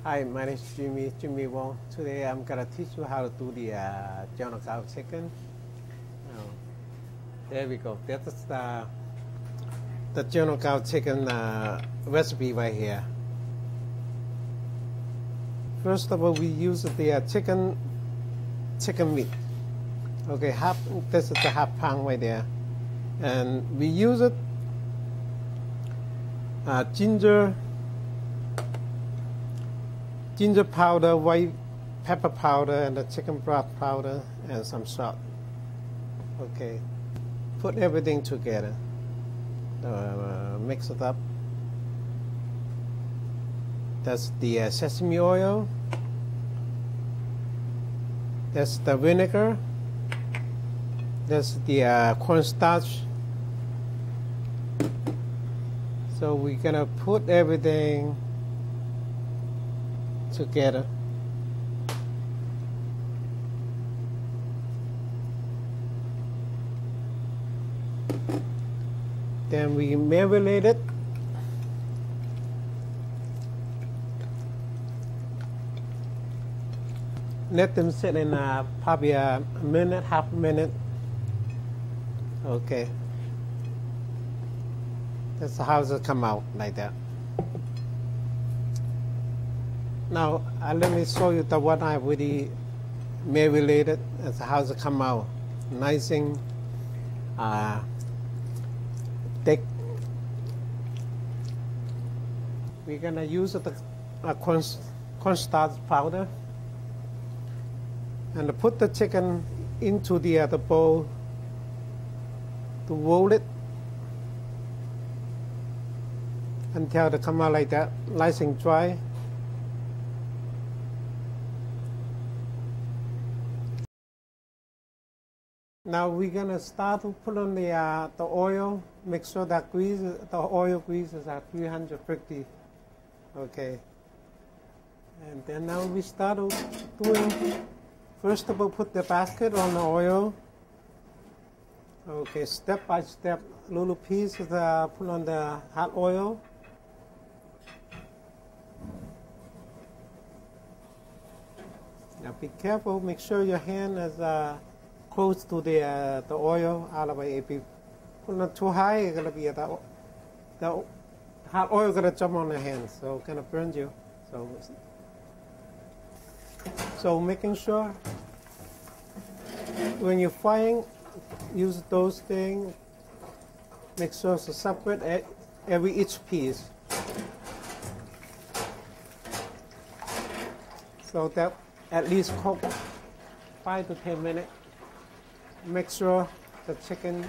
Hi, my name is Jimmy Wong. Today I'm gonna teach you how to do the General Gau chicken. There we go. That is the General Gau chicken recipe right here. First of all, we use the chicken meat. Okay, this is the half pound right there, and we use it ginger powder, white pepper powder, and the chicken broth powder, and some salt. Okay, put everything together. Mix it up. That's the sesame oil. That's the vinegar. That's the cornstarch. So we're gonna put everything together. Then we marinate it. Let them sit in probably a minute, half a minute. Okay. That's how it come out, like that. Now, let me show you the one I already marinated. That's how it come out. Nice and thick. We're gonna use the cornstarch powder and put the chicken into the bowl to roll it until they come out like that, nice and dry. Now we're gonna start to put on the oil. Make sure that the oil grease is at 350. Okay. And then now we start doing. First of all, put the basket on the oil. Okay, step by step, little pieces put on the hot oil. Now be careful. Make sure your hand is close to the oil. Otherwise, if you put it too high, it's gonna be the hot oil gonna jump on the hand, so it's gonna burn you. So making sure when you're frying, use those things. Make sure it's separate each piece, so that at least cook 5 to 10 minutes. Make sure the chicken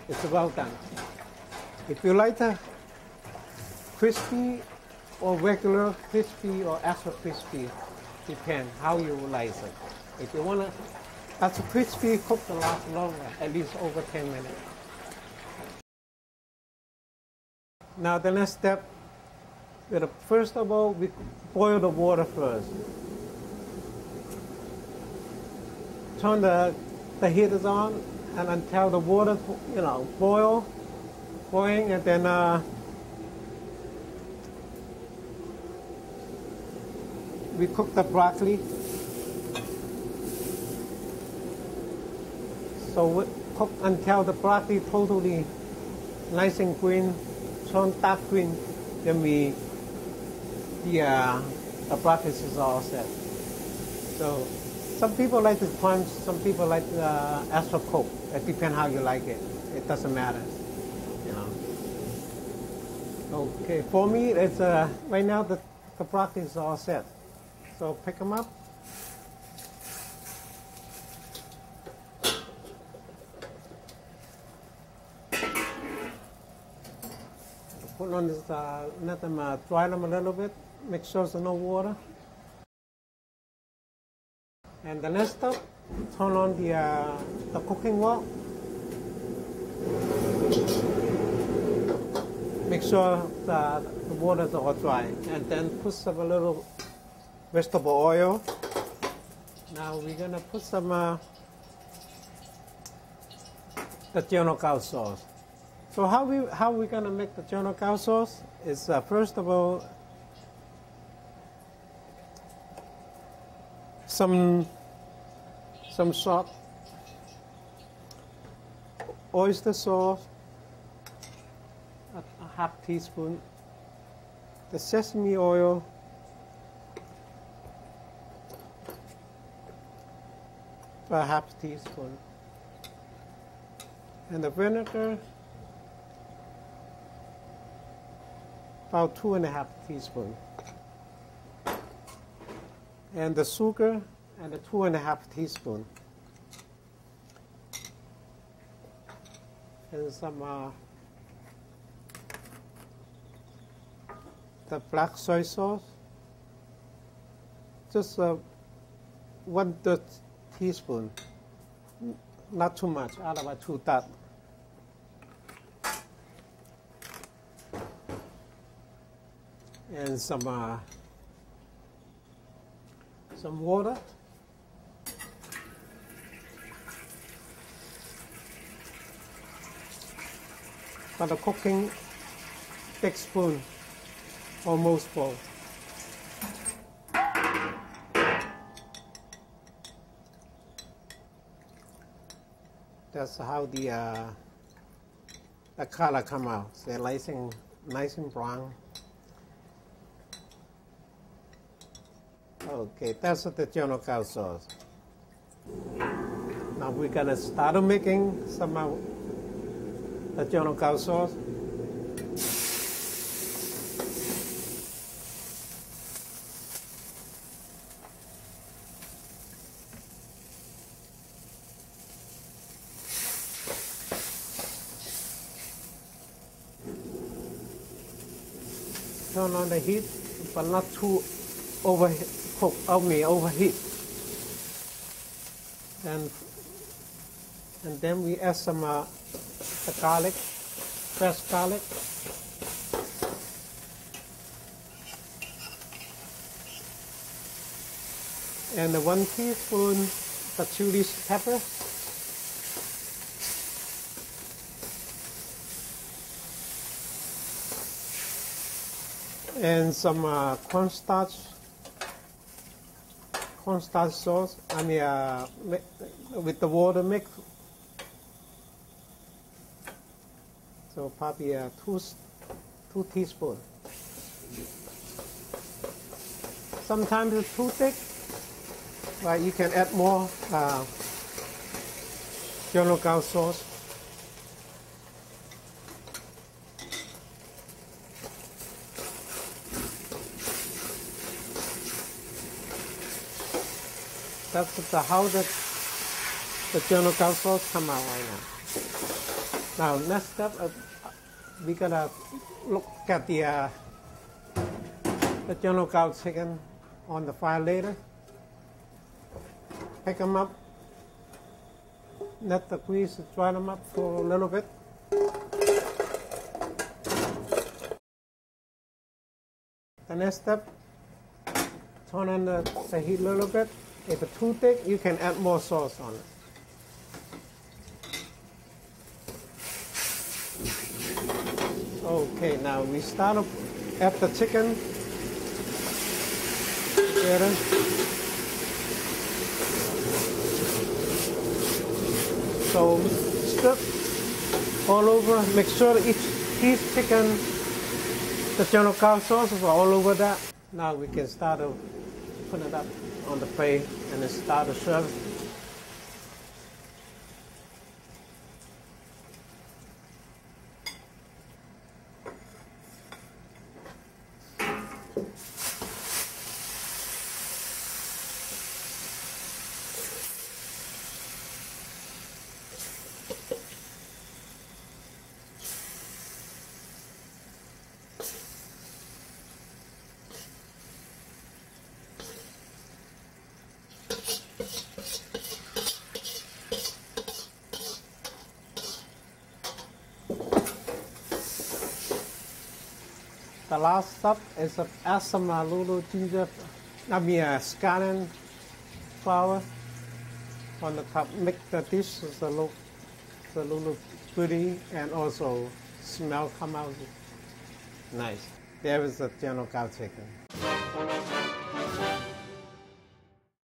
is well done. If you like the crispy or regular crispy or extra crispy, depends how you like it. If you want to extra crispy, cook the last longer, at least over 10 minutes. Now the next step, first of all, we boil the water first. Turn the heat is on, and until the water, boiling, and then we cook the broccoli. So we cook until the broccoli totally nice and green, turn dark green. Then the broccoli is all set. So some people like the crunch, some people like extra cook. It depends how you like it. It doesn't matter, Okay, for me, it's right now the broccoli is all set. So pick them up. Put on this, let them dry them a little bit. Make sure there's no water. And the next step, turn on the cooking wok. Make sure the water is all dry, and then put some a little vegetable oil. Now we're gonna put some the General Gau sauce. So how we gonna make the General Gau sauce is first of all some salt, oyster sauce, a half teaspoon, the sesame oil, a half teaspoon, and the vinegar, about 2.5 teaspoons, and the sugar, and the 2.5 teaspoons, and some the black soy sauce, just 1/3 teaspoon, not too much, otherwise too dark. And some water. For the cooking, big spoon, almost full. That's how the color come out. They're nice and brown. Okay, that's the General Gau sauce. Now we're gonna start making some of the General Gau sauce. Turn on the heat, but not too overheat. Overheat, and then we add some the garlic, fresh garlic, and 1 teaspoon the chili pepper, and some cornstarch sauce, with the water mix. So probably 2 teaspoons. Sometimes it's too thick, but you can add more General Gau sauce. That's how the General Gau sauce come out right now. Now next step, we gotta look at the General Gau chicken on the fire later. Pick them up, let the grease dry them up for a little bit. The next step, turn on the heat a little bit. If it's too thick, you can add more sauce on it. Okay, now we start up add the chicken together. So stir all over. Make sure each piece chicken, the General Gau sauce is all over that. Now we can start to put it up on the plate and then start to serve. The last step is to add some little ginger, scallion flour on the top. Make the dish a little pretty and also smell come out nice. There is the General Gau chicken.